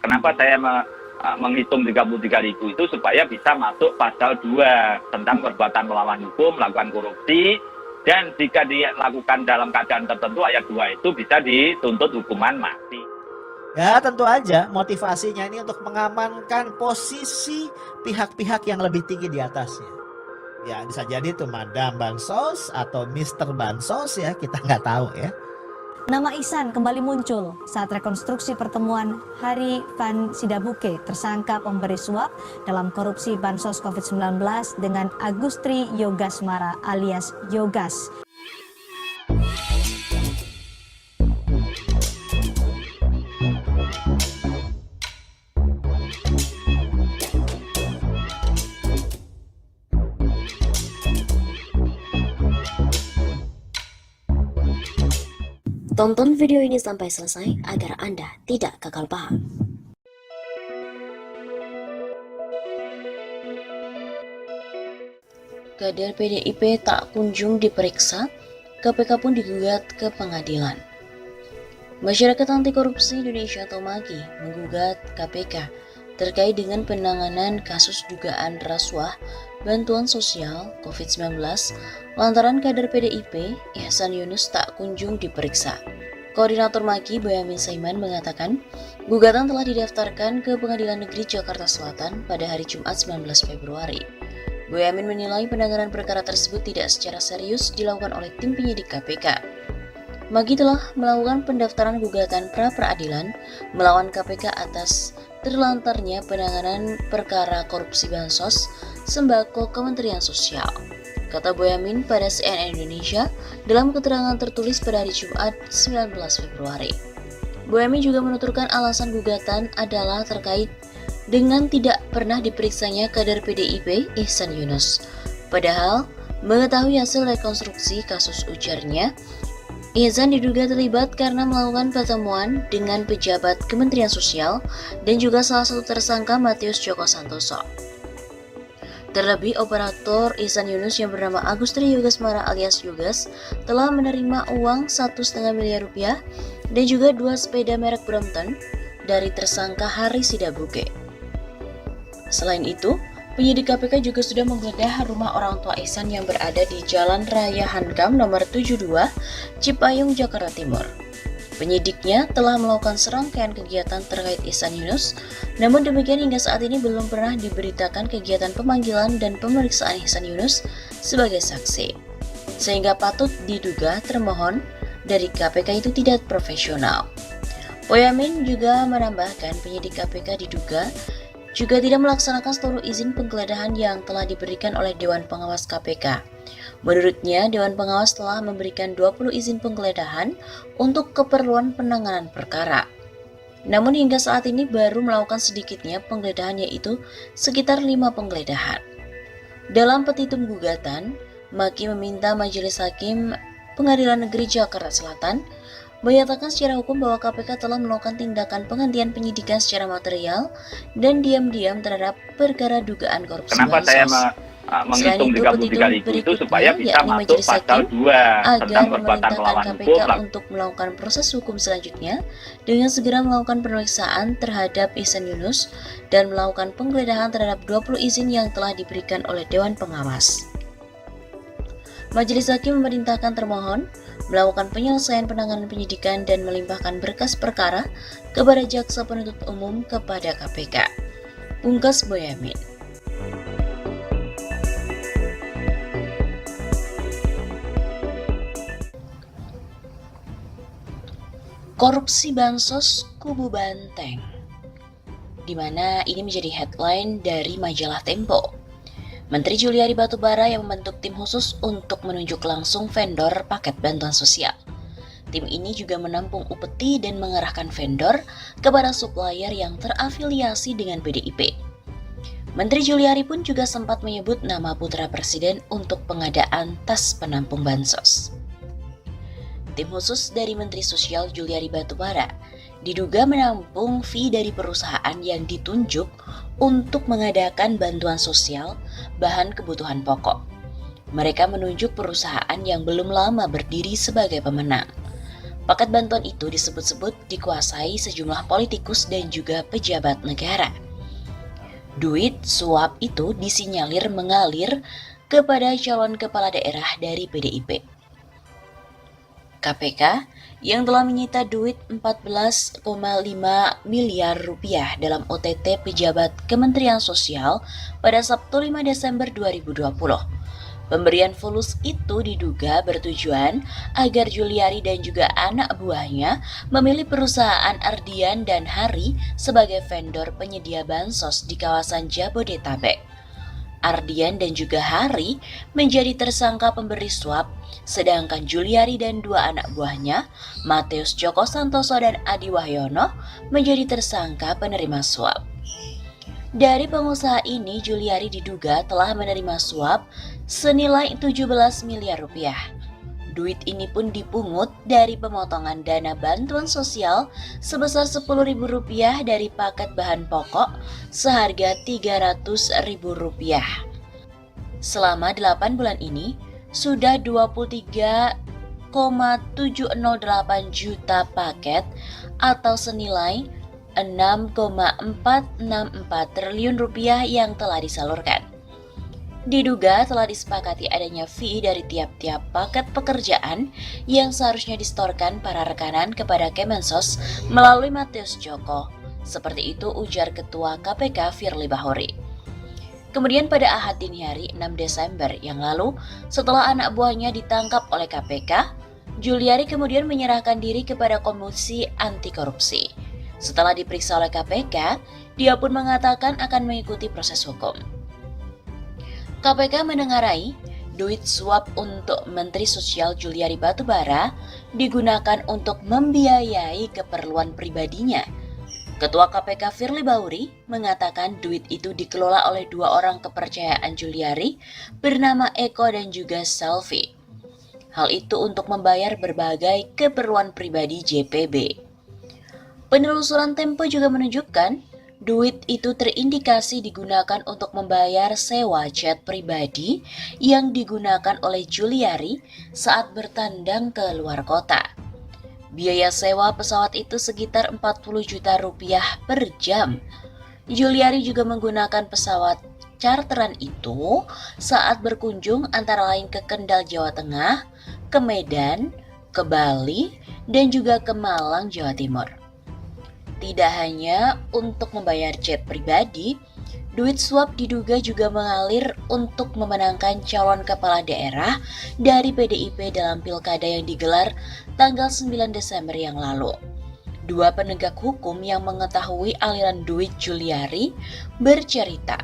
Kenapa saya menghitung 33.000 itu supaya bisa masuk pasal 2 tentang perbuatan melawan hukum, melakukan korupsi, dan jika dilakukan dalam keadaan tertentu ayat 2 itu bisa dituntut hukuman mati. Ya tentu aja motivasinya ini untuk mengamankan posisi pihak-pihak yang lebih tinggi di atasnya. Ya bisa jadi itu Madam Bansos atau Mr. Bansos ya, kita nggak tahu ya. Nama Ihsan kembali muncul saat rekonstruksi pertemuan Hari Van Sidabuke, tersangka pemberi suap dalam korupsi Bansos COVID-19 dengan Agustri Yogasmara alias Yogas. Tonton video ini sampai selesai agar Anda tidak gagal paham. Kader PDIP tak kunjung diperiksa, KPK pun digugat ke pengadilan. Masyarakat Anti Korupsi Indonesia atau MAKI menggugat KPK terkait dengan penanganan kasus dugaan rasuah bantuan sosial COVID-19 lantaran kader PDIP Ihsan Yunus tak kunjung diperiksa. Koordinator MAKI Boyamin Saiman mengatakan, gugatan telah didaftarkan ke Pengadilan Negeri Jakarta Selatan pada hari Jumat 19 Februari. Boyamin menilai penanganan perkara tersebut tidak secara serius dilakukan oleh tim penyidik KPK. MAKI telah melakukan pendaftaran gugatan pra-peradilan melawan KPK atas terlantarnya penanganan perkara korupsi bansos sembako Kementerian Sosial, kata Boyamin pada CNN Indonesia dalam keterangan tertulis pada hari Jumat 19 Februari. Boyamin juga menuturkan alasan gugatan adalah terkait dengan tidak pernah diperiksanya kader PDIP Ihsan Yunus. Padahal, mengetahui hasil rekonstruksi kasus, ujarnya, Ihsan diduga terlibat karena melakukan pertemuan dengan pejabat Kementerian Sosial dan juga salah satu tersangka Matius Joko Santoso. Terlebih, operator Ihsan Yunus yang bernama Agustri Yogasmara alias Yogas telah menerima uang 1,5 miliar rupiah dan juga 2 sepeda merek Brompton dari tersangka Hari Sidabuke. Selain itu, penyidik KPK juga sudah menggeledah rumah orang tua Ihsan yang berada di Jalan Raya Hankam nomor 72, Cipayung, Jakarta Timur. Penyidiknya telah melakukan serangkaian kegiatan terkait Ihsan Yunus, namun demikian hingga saat ini belum pernah diberitakan kegiatan pemanggilan dan pemeriksaan Ihsan Yunus sebagai saksi. Sehingga patut diduga termohon dari KPK itu tidak profesional. Boyamin juga menambahkan penyidik KPK diduga juga tidak melaksanakan seluruh izin penggeledahan yang telah diberikan oleh Dewan Pengawas KPK. Menurutnya, Dewan Pengawas telah memberikan 20 izin penggeledahan untuk keperluan penanganan perkara. Namun hingga saat ini baru melakukan sedikitnya penggeledahan, yaitu sekitar 5 penggeledahan. Dalam petitum gugatan, MAKI meminta Majelis Hakim Pengadilan Negeri Jakarta Selatan menyatakan secara hukum bahwa KPK telah melakukan tindakan penghentian penyidikan secara material dan diam-diam terhadap perkara dugaan korupsi Kenapa bansos. saya menghitung 33.000 itu supaya bisa masuk pasal 2 tentang perbuatan melawan KPK hukum. untuk melakukan proses hukum selanjutnya dengan segera melakukan pemeriksaan terhadap Ihsan Yunus dan melakukan penggeledahan terhadap 20 izin yang telah diberikan oleh Dewan Pengawas. Majelis Hakim memerintahkan termohon melakukan penyelesaian penanganan penyidikan dan melimpahkan berkas perkara kepada Jaksa Penuntut Umum kepada KPK. Pungkas Boyamin. Korupsi bansos kubu banteng, di mana ini menjadi headline dari majalah Tempo. Menteri Juliari Batubara yang membentuk tim khusus untuk menunjuk langsung vendor paket bantuan sosial. Tim ini juga menampung upeti dan mengarahkan vendor kepada supplier yang terafiliasi dengan PDIP. Menteri Juliari pun juga sempat menyebut nama putra presiden untuk pengadaan tas penampung bansos. Tim khusus dari Menteri Sosial Juliari Batubara diduga menampung fee dari perusahaan yang ditunjuk untuk mengadakan bantuan sosial bahan kebutuhan pokok. Mereka menunjuk perusahaan yang belum lama berdiri sebagai pemenang. Paket bantuan itu disebut-sebut dikuasai sejumlah politikus dan juga pejabat negara. Duit suap itu disinyalir mengalir kepada calon kepala daerah dari PDIP. KPK yang telah menyita duit 14,5 miliar rupiah dalam OTT pejabat Kementerian Sosial pada Sabtu 5 Desember 2020. Pemberian fulus itu diduga bertujuan agar Juliari dan juga anak buahnya memilih perusahaan Ardian dan Hari sebagai vendor penyedia bansos di kawasan Jabodetabek. Ardian dan juga Hari menjadi tersangka pemberi suap, sedangkan Juliari dan dua anak buahnya, Matius Joko Santoso dan Adi Wahyono, menjadi tersangka penerima suap. Dari pengusaha ini, Juliari diduga telah menerima suap senilai 17 miliar rupiah. Duit ini pun dipungut dari pemotongan dana bantuan sosial sebesar Rp10.000 dari paket bahan pokok seharga Rp300.000. Selama 8 bulan ini, sudah 23,708 juta paket atau senilai 6,464 triliun rupiah yang telah disalurkan. Diduga telah disepakati adanya fee dari tiap-tiap paket pekerjaan yang seharusnya disetorkan para rekanan kepada Kemensos melalui Matius Joko. Seperti itu ujar Ketua KPK Firly Bahuri. Kemudian pada Ahad dini hari 6 Desember yang lalu, setelah anak buahnya ditangkap oleh KPK, Juliari kemudian menyerahkan diri kepada Komisi Anti Korupsi. Setelah diperiksa oleh KPK, dia pun mengatakan akan mengikuti proses hukum. KPK menengarai duit suap untuk Menteri Sosial Juliari Batubara digunakan untuk membiayai keperluan pribadinya. Ketua KPK Firly Bahuri mengatakan duit itu dikelola oleh dua orang kepercayaan Juliari bernama Eko dan juga Selvi. Hal itu untuk membayar berbagai keperluan pribadi JPB. Penelusuran Tempo juga menunjukkan duit itu terindikasi digunakan untuk membayar sewa jet pribadi yang digunakan oleh Juliari saat bertandang ke luar kota. Biaya sewa pesawat itu sekitar 40 juta rupiah per jam. Juliari juga menggunakan pesawat charteran itu saat berkunjung antara lain ke Kendal, Jawa Tengah, ke Medan, ke Bali, dan juga ke Malang, Jawa Timur. Tidak hanya untuk membayar jet pribadi, duit suap diduga juga mengalir untuk memenangkan calon kepala daerah dari PDIP dalam pilkada yang digelar tanggal 9 Desember yang lalu. Dua penegak hukum yang mengetahui aliran duit Juliari bercerita